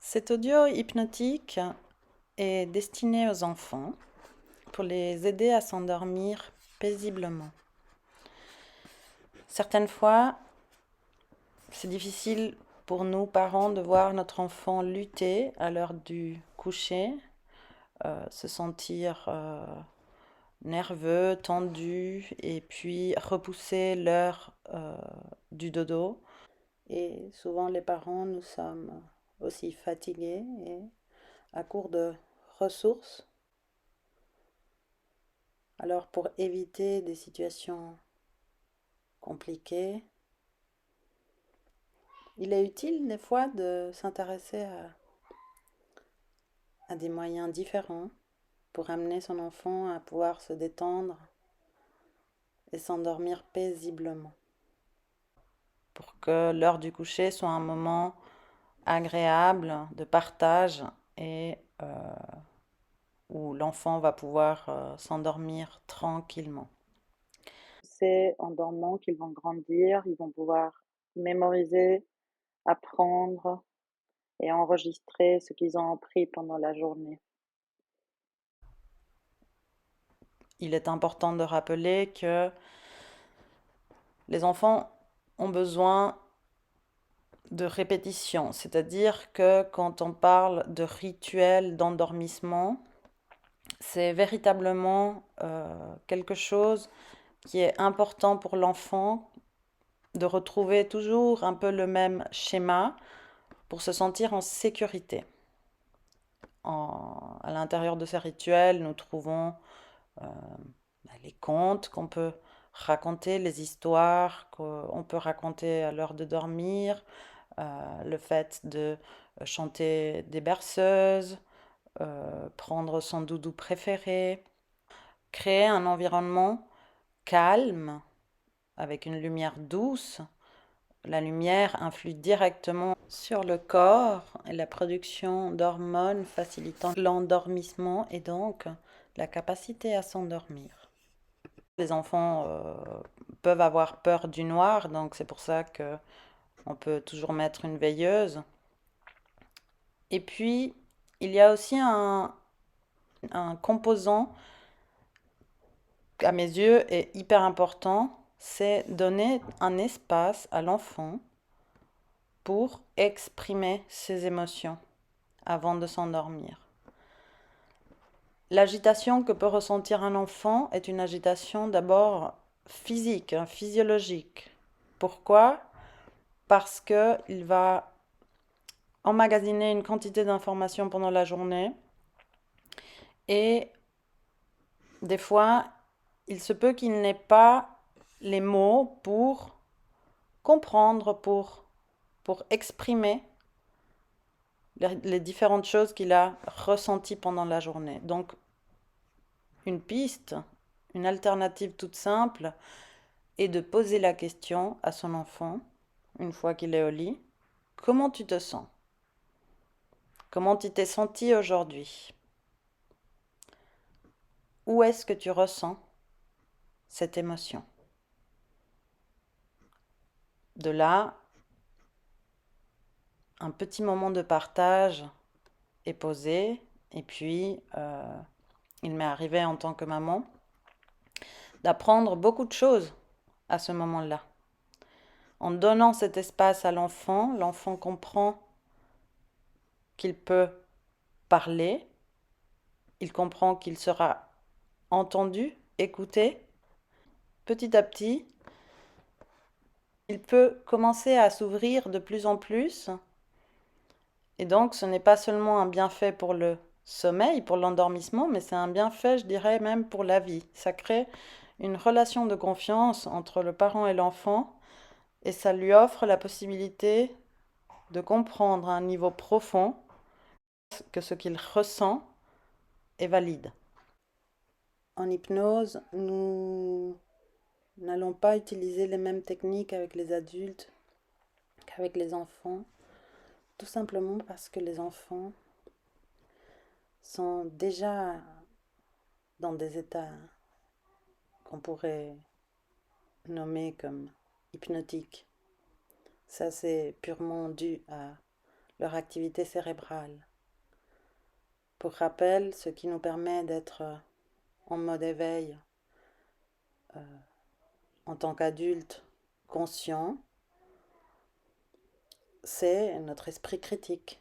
Cet audio hypnotique est destiné aux enfants pour les aider à s'endormir paisiblement. Certaines fois, c'est difficile pour nous, parents, de voir notre enfant lutter à l'heure du coucher, se sentir nerveux, tendu, et puis repousser l'heure du dodo. Et souvent, les parents, nous sommes aussi fatigués et à court de ressources. Alors pour éviter des situations compliquées, il est utile des fois de s'intéresser à des moyens différents pour amener son enfant à pouvoir se détendre et s'endormir paisiblement. Pour que l'heure du coucher soit un moment agréable de partage et où l'enfant va pouvoir s'endormir tranquillement. C'est en dormant qu'ils vont grandir, ils vont pouvoir mémoriser, apprendre et enregistrer ce qu'ils ont appris pendant la journée. Il est important de rappeler que les enfants ont besoin de répétition, c'est-à-dire que quand on parle de rituel d'endormissement, c'est véritablement quelque chose qui est important pour l'enfant de retrouver toujours un peu le même schéma pour se sentir en sécurité. À l'intérieur de ces rituels, nous trouvons euh, les contes qu'on peut raconter, les histoires qu'on peut raconter à l'heure de dormir, le fait de chanter des berceuses, prendre son doudou préféré, créer un environnement calme avec une lumière douce. La lumière influe directement sur le corps et la production d'hormones facilitant l'endormissement et donc la capacité à s'endormir. Les enfants peuvent avoir peur du noir, donc c'est pour ça que on peut toujours mettre une veilleuse. Et puis, il y a aussi un composant à mes yeux est hyper important, c'est donner un espace à l'enfant pour exprimer ses émotions avant de s'endormir. L'agitation que peut ressentir un enfant est une agitation d'abord physique, physiologique. Pourquoi? Parce qu'il va emmagasiner une quantité d'informations pendant la journée et des fois, il se peut qu'il n'ait pas les mots pour comprendre, pour exprimer les différentes choses qu'il a ressenties pendant la journée. Donc, une piste, une alternative toute simple est de poser la question à son enfant, une fois qu'il est au lit, comment tu te sens? Comment tu t'es senti aujourd'hui? Où est-ce que tu ressens cette émotion? De là, un petit moment de partage est posé, et puis il m'est arrivé en tant que maman d'apprendre beaucoup de choses à ce moment-là. En donnant cet espace à l'enfant, l'enfant comprend qu'il peut parler, il comprend qu'il sera entendu, écouté. Petit à petit, il peut commencer à s'ouvrir de plus en plus. Et donc, ce n'est pas seulement un bienfait pour le sommeil, pour l'endormissement, mais c'est un bienfait, je dirais, même pour la vie. Ça crée une relation de confiance entre le parent et l'enfant, et ça lui offre la possibilité de comprendre à un niveau profond que ce qu'il ressent est valide. En hypnose, nous n'allons pas utiliser les mêmes techniques avec les adultes qu'avec les enfants, tout simplement parce que les enfants sont déjà dans des états qu'on pourrait nommer comme hypnotiques. Ça, c'est purement dû à leur activité cérébrale. Pour rappel, ce qui nous permet d'être en mode éveil en tant qu'adulte conscient, c'est notre esprit critique.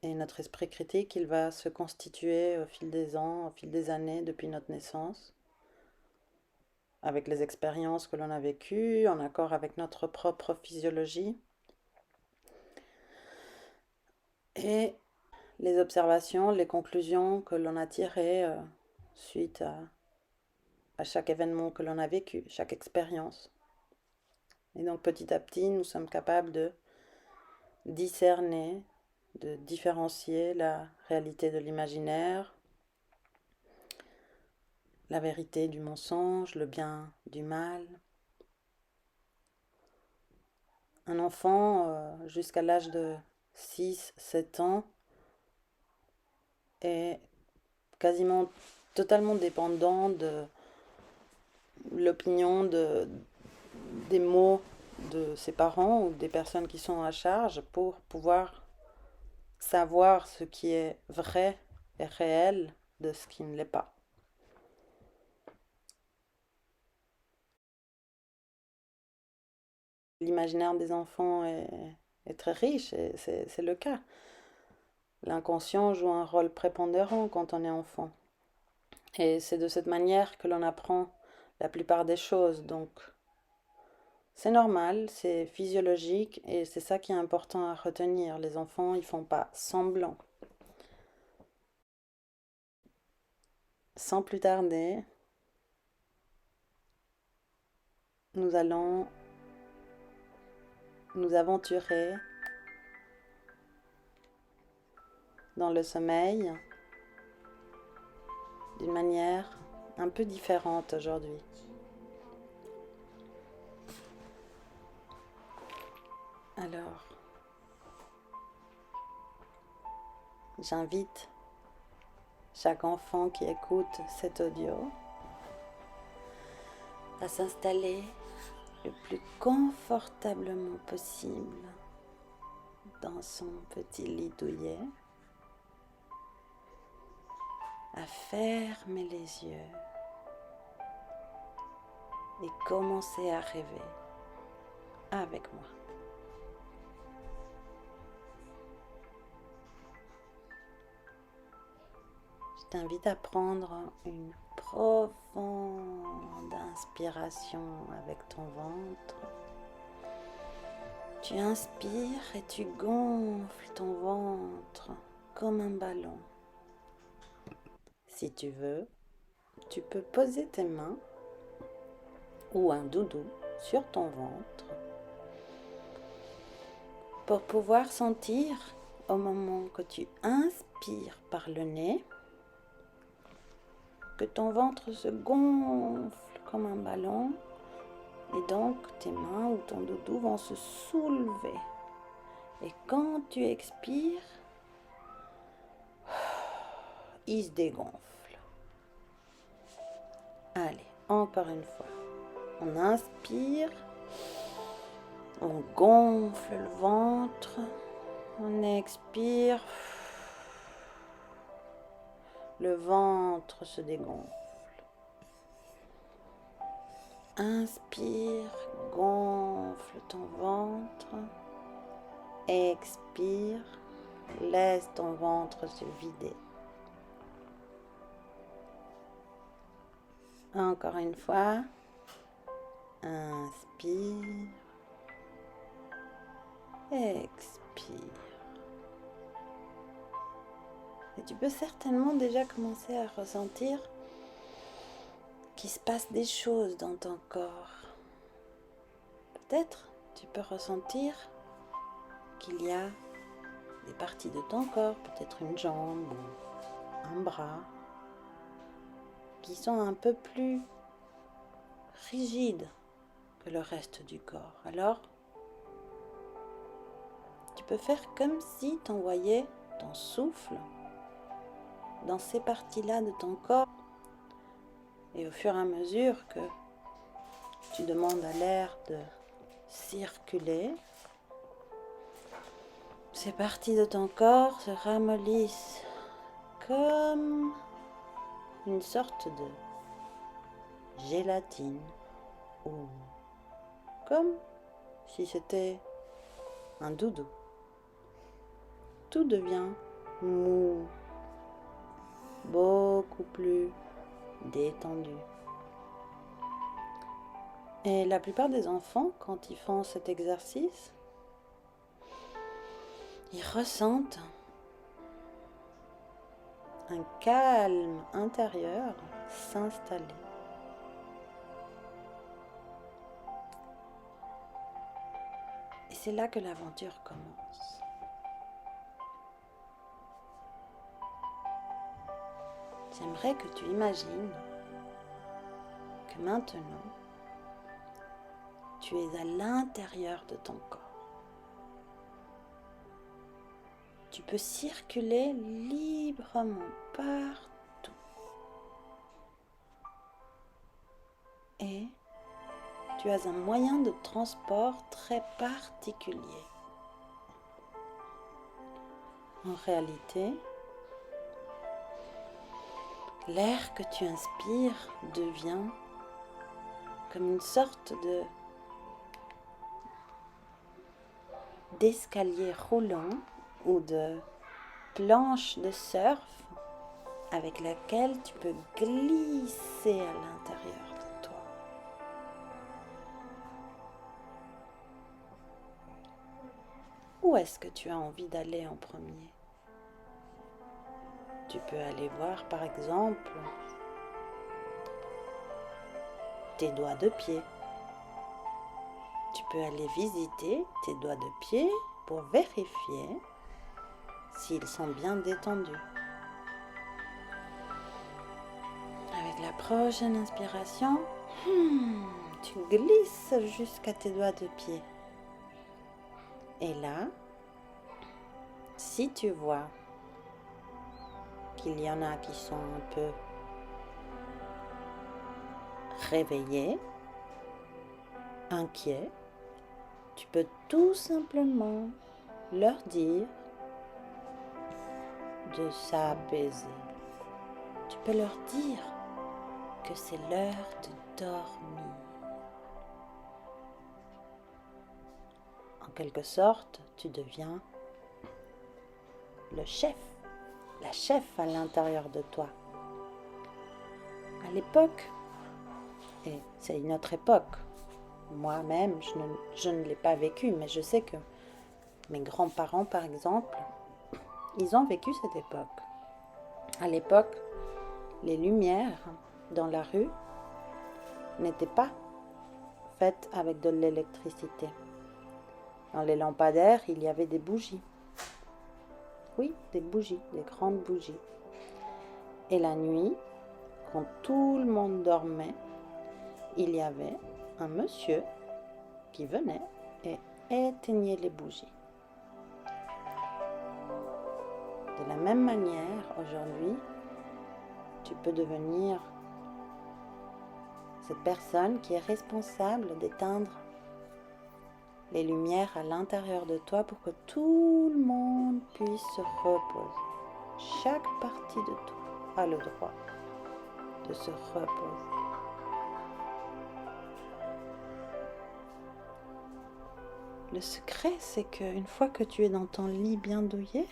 Et notre esprit critique, il va se constituer au fil des ans, au fil des années, depuis notre naissance, avec les expériences que l'on a vécues, en accord avec notre propre physiologie. Et les observations, les conclusions que l'on a tirées suite à chaque événement que l'on a vécu, chaque expérience. Et donc petit à petit, nous sommes capables de discerner, de différencier la réalité de l'imaginaire, la vérité du mensonge, le bien du mal. Un enfant, jusqu'à l'âge de 6-7 ans, est quasiment totalement dépendant de l'opinion des mots de ses parents ou des personnes qui sont à charge pour pouvoir savoir ce qui est vrai et réel de ce qui ne l'est pas. L'imaginaire des enfants est très riche et c'est le cas. L'inconscient joue un rôle prépondérant quand on est enfant. Et c'est de cette manière que l'on apprend la plupart des choses. Donc, c'est normal, c'est physiologique et c'est ça qui est important à retenir. Les enfants, ils font pas semblant. Sans plus tarder, nous allons nous aventurer dans le sommeil d'une manière un peu différente aujourd'hui. Alors, j'invite chaque enfant qui écoute cet audio à s'installer le plus confortablement possible dans son petit lit douillet, à fermer les yeux et commencer à rêver avec moi. Je t'invite à prendre une profonde inspiration avec ton ventre. Tu inspires et tu gonfles ton ventre comme un ballon. Si tu veux, tu peux poser tes mains ou un doudou sur ton ventre pour pouvoir sentir au moment que tu inspires par le nez que ton ventre se gonfle comme un ballon et donc tes mains ou ton doudou vont se soulever. Et quand tu expires, il se dégonfle. Allez, encore une fois. On inspire, on gonfle le ventre, on expire, le ventre se dégonfle. Inspire, gonfle ton ventre, expire, laisse ton ventre se vider. Encore une fois, inspire, expire. Et tu peux certainement déjà commencer à ressentir qu'il se passe des choses dans ton corps. Peut-être tu peux ressentir qu'il y a des parties de ton corps, peut-être une jambe ou un bras, qui sont un peu plus rigides que le reste du corps. Alors, tu peux faire comme si tu envoyais ton souffle dans ces parties-là de ton corps. Et au fur et à mesure que tu demandes à l'air de circuler, ces parties de ton corps se ramollissent comme une sorte de gélatine ou comme si c'était un doudou. Tout devient mou, beaucoup plus détendu. Et la plupart des enfants, quand ils font cet exercice, ils ressentent un calme intérieur s'installer. Et c'est là que l'aventure commence. J'aimerais que tu imagines que maintenant, tu es à l'intérieur de ton corps. Tu peux circuler librement partout. Et tu as un moyen de transport très particulier. En réalité, l'air que tu inspires devient comme une sorte d'escalier roulant ou de planche de surf avec laquelle tu peux glisser à l'intérieur de toi. Où est-ce que tu as envie d'aller en premier? Tu peux aller voir par exemple tes doigts de pied. Tu peux aller visiter tes doigts de pied pour vérifier s'ils sont bien détendus. Avec la prochaine inspiration, tu glisses jusqu'à tes doigts de pied. Et là, si tu vois qu'il y en a qui sont un peu réveillés, inquiets, tu peux tout simplement leur dire de s'apaiser. Tu peux leur dire que c'est l'heure de dormir. En quelque sorte, tu deviens le chef, la chef à l'intérieur de toi. À l'époque, et c'est une autre époque, moi-même, je ne l'ai pas vécu, mais je sais que mes grands-parents, par exemple, ils ont vécu cette époque. À l'époque, les lumières dans la rue n'étaient pas faites avec de l'électricité. Dans les lampadaires, il y avait des bougies. Oui, des bougies, des grandes bougies. Et la nuit, quand tout le monde dormait, il y avait un monsieur qui venait et éteignait les bougies. De la même manière, aujourd'hui, tu peux devenir cette personne qui est responsable d'éteindre les lumières à l'intérieur de toi pour que tout le monde puisse se reposer. Chaque partie de toi a le droit de se reposer. Le secret, c'est qu'une fois que tu es dans ton lit bien douillet,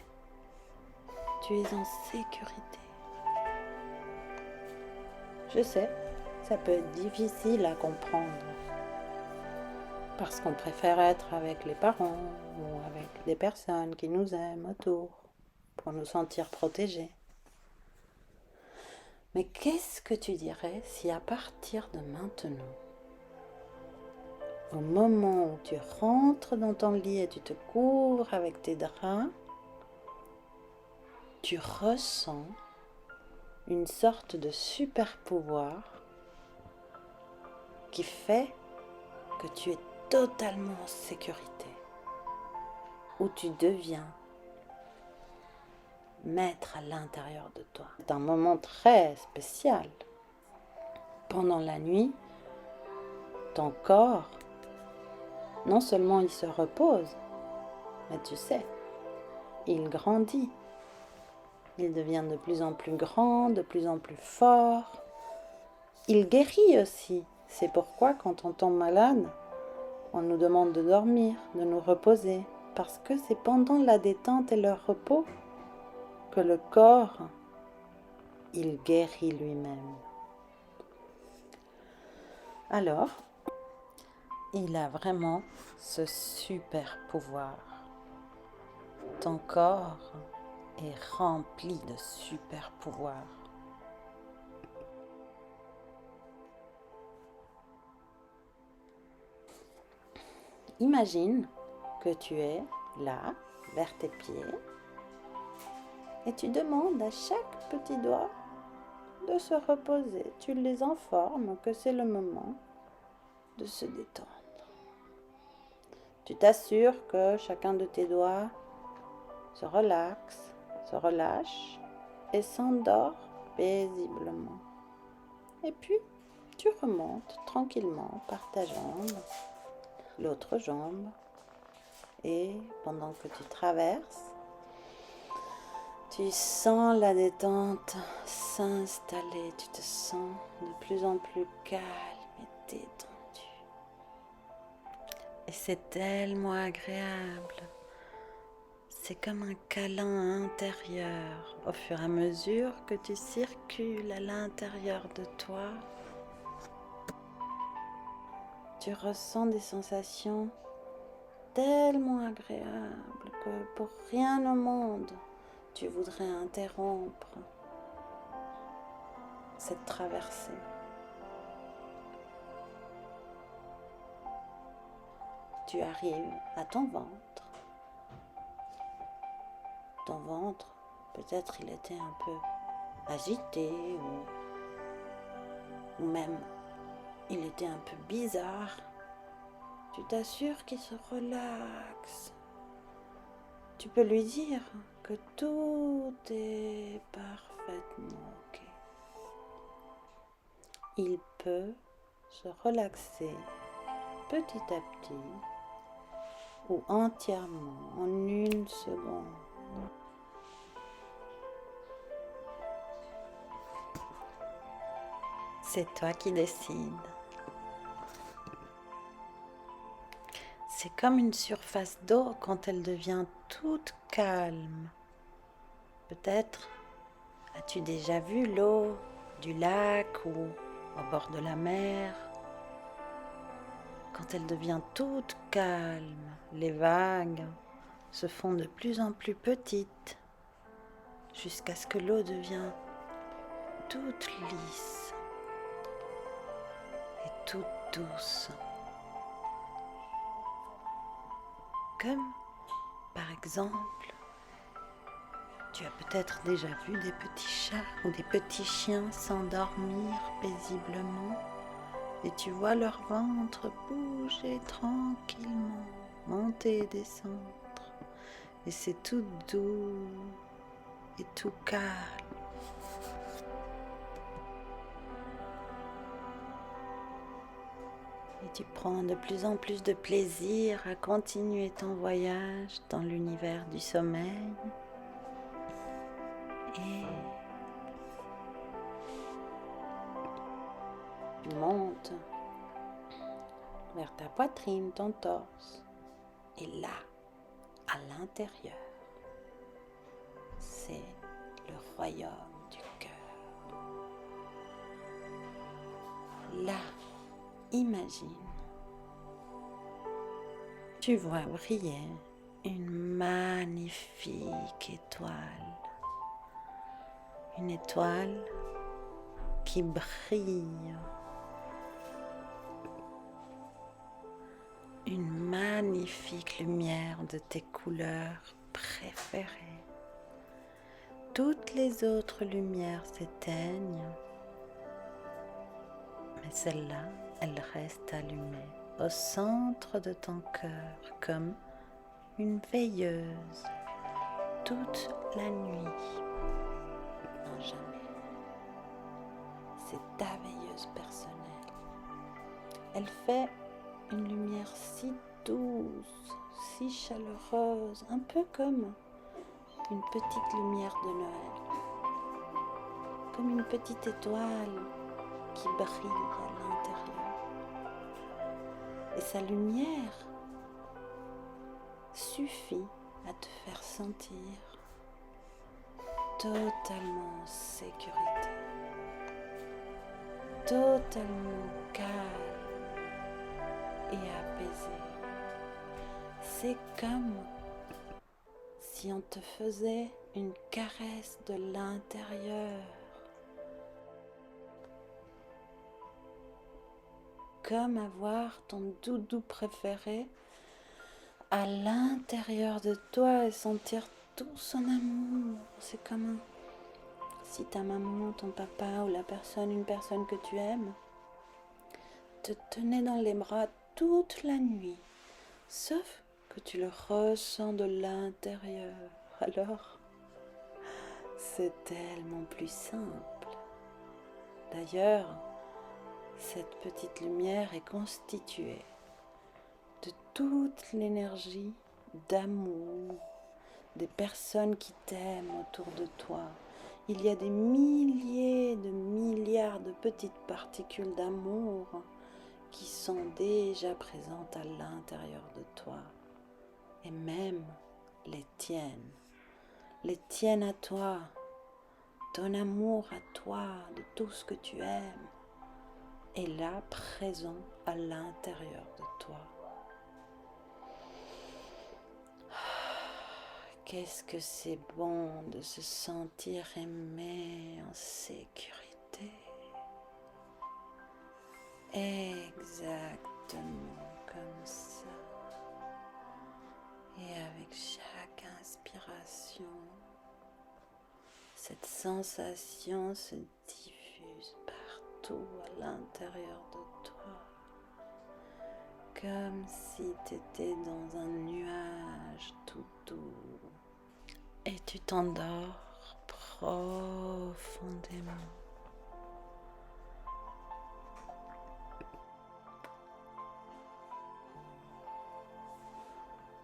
tu es en sécurité. Je sais, ça peut être difficile à comprendre parce qu'on préfère être avec les parents ou avec des personnes qui nous aiment autour pour nous sentir protégés. Mais qu'est-ce que tu dirais si à partir de maintenant, au moment où tu rentres dans ton lit et tu te couvres avec tes draps, tu ressens une sorte de super pouvoir qui fait que tu es totalement en sécurité, où tu deviens maître à l'intérieur de toi. C'est un moment très spécial. Pendant la nuit, ton corps, non seulement il se repose, mais tu sais, il grandit. Il devient de plus en plus grand, de plus en plus fort. Il guérit aussi. C'est pourquoi quand on tombe malade, on nous demande de dormir, de nous reposer. Parce que c'est pendant la détente et le repos que le corps, il guérit lui-même. Alors, il a vraiment ce super pouvoir. Ton corps est rempli de super pouvoirs. Imagine que tu es là, vers tes pieds, et tu demandes à chaque petit doigt de se reposer. Tu les informes que c'est le moment de se détendre. Tu t'assures que chacun de tes doigts se relaxe, se relâche et s'endort paisiblement. Et puis, tu remontes tranquillement par ta jambe, l'autre jambe, et pendant que tu traverses, tu sens la détente s'installer, tu te sens de plus en plus calme et détendu. Et c'est tellement agréable. C'est comme un câlin intérieur. Au fur et à mesure que tu circules à l'intérieur de toi, tu ressens des sensations tellement agréables que pour rien au monde, tu voudrais interrompre cette traversée. Tu arrives à ton ventre. Ton ventre, peut-être il était un peu agité ou même il était un peu bizarre. Tu t'assures qu'il se relaxe. Tu peux lui dire que tout est parfaitement ok. Il peut se relaxer petit à petit ou entièrement en une seconde. C'est toi qui décides. C'est comme une surface d'eau quand elle devient toute calme. Peut-être as-tu déjà vu l'eau du lac ou au bord de la mer? Quand elle devient toute calme, les vagues se font de plus en plus petites jusqu'à ce que l'eau devienne toute lisse et toute douce. Comme, par exemple, tu as peut-être déjà vu des petits chats ou des petits chiens s'endormir paisiblement et tu vois leur ventre bouger tranquillement, monter et descendre. Et c'est tout doux et tout calme. Et tu prends de plus en plus de plaisir à continuer ton voyage dans l'univers du sommeil. Et tu montes vers ta poitrine, ton torse. Et là, à l'intérieur, c'est le royaume du cœur. Là, imagine, tu vois briller une magnifique étoile. Une étoile qui brille. Une magnifique lumière de tes couleurs préférées. Toutes les autres lumières s'éteignent, mais celle-là, elle reste allumée au centre de ton cœur comme une veilleuse toute la nuit. Non, jamais. C'est ta veilleuse personnelle. Elle fait une lumière si douce, si chaleureuse, un peu comme une petite lumière de Noël, comme une petite étoile qui brille à l'intérieur. Et sa lumière suffit à te faire sentir totalement en sécurité, totalement calme et apaisé. C'est comme si on te faisait une caresse de l'intérieur, comme avoir ton doudou préféré à l'intérieur de toi et sentir tout son amour. C'est comme si ta maman, ton papa ou une personne que tu aimes, te tenait dans les bras toute la nuit, sauf que tu le ressens de l'intérieur. Alors, c'est tellement plus simple. D'ailleurs, cette petite lumière est constituée de toute l'énergie d'amour des personnes qui t'aiment autour de toi. Il y a des milliers de milliards de petites particules d'amour qui sont déjà présentes à l'intérieur de toi. Et même les tiennes à toi, ton amour à toi, de tout ce que tu aimes, est là présent à l'intérieur de toi. Qu'est-ce que c'est bon de se sentir aimé en sécurité. Exactement comme ça. Et avec chaque inspiration, cette sensation se diffuse partout à l'intérieur de toi. Comme si tu étais dans un nuage tout doux. Et tu t'endors profondément.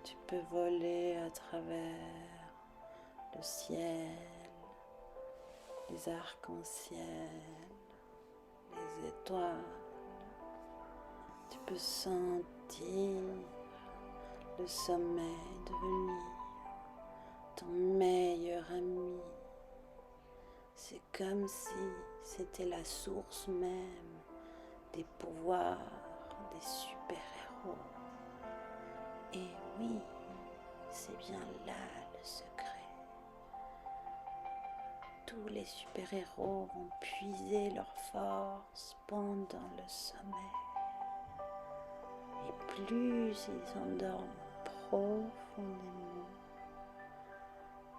Tu peux voler à travers le ciel, les arcs-en-ciel, les étoiles. Tu peux sentir le sommeil devenir ton meilleur ami. C'est comme si c'était la source même des pouvoirs des super-héros. Et oui, c'est bien là le secret. Tous les super-héros vont puiser leur force pendant le sommeil. Et plus ils s'endorment profondément,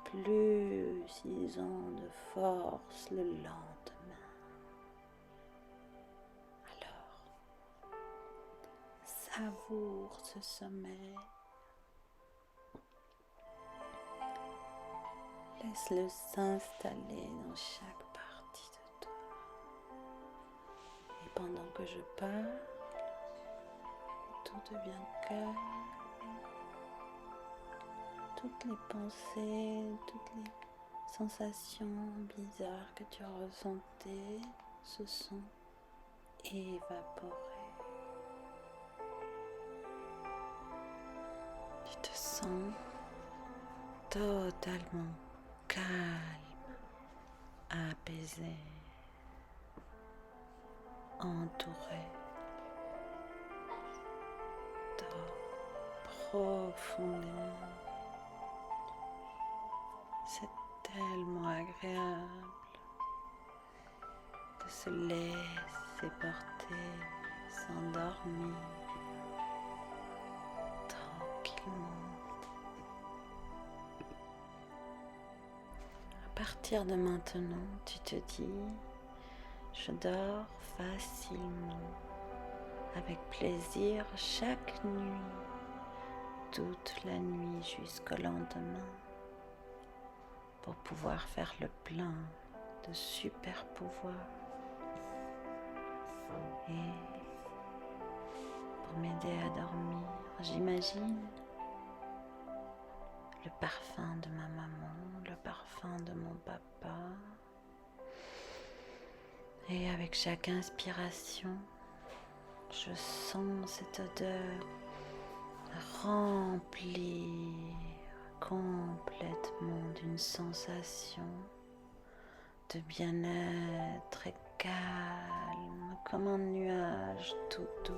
plus ils ont de force le lendemain. Alors, savoure ce sommeil. Laisse-le s'installer dans chaque partie de toi. Et pendant que je parle, tout devient calme. Toutes les pensées, toutes les sensations bizarres que tu as ressentées se sont évaporées. Tu te sens totalement calme, apaisé, entouré. Dors profondément. C'est tellement agréable de se laisser porter, s'endormir tranquillement. À partir de maintenant, tu te dis, je dors facilement, avec plaisir chaque nuit, toute la nuit jusqu'au lendemain, pour pouvoir faire le plein de super pouvoirs. Et pour m'aider à dormir, j'imagine le parfum de ma maman parfum de mon papa. Et avec chaque inspiration, je sens cette odeur remplir complètement d'une sensation de bien-être et calme comme un nuage tout doux.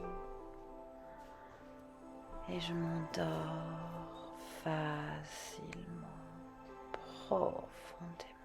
Et je m'endors facilement, profondément.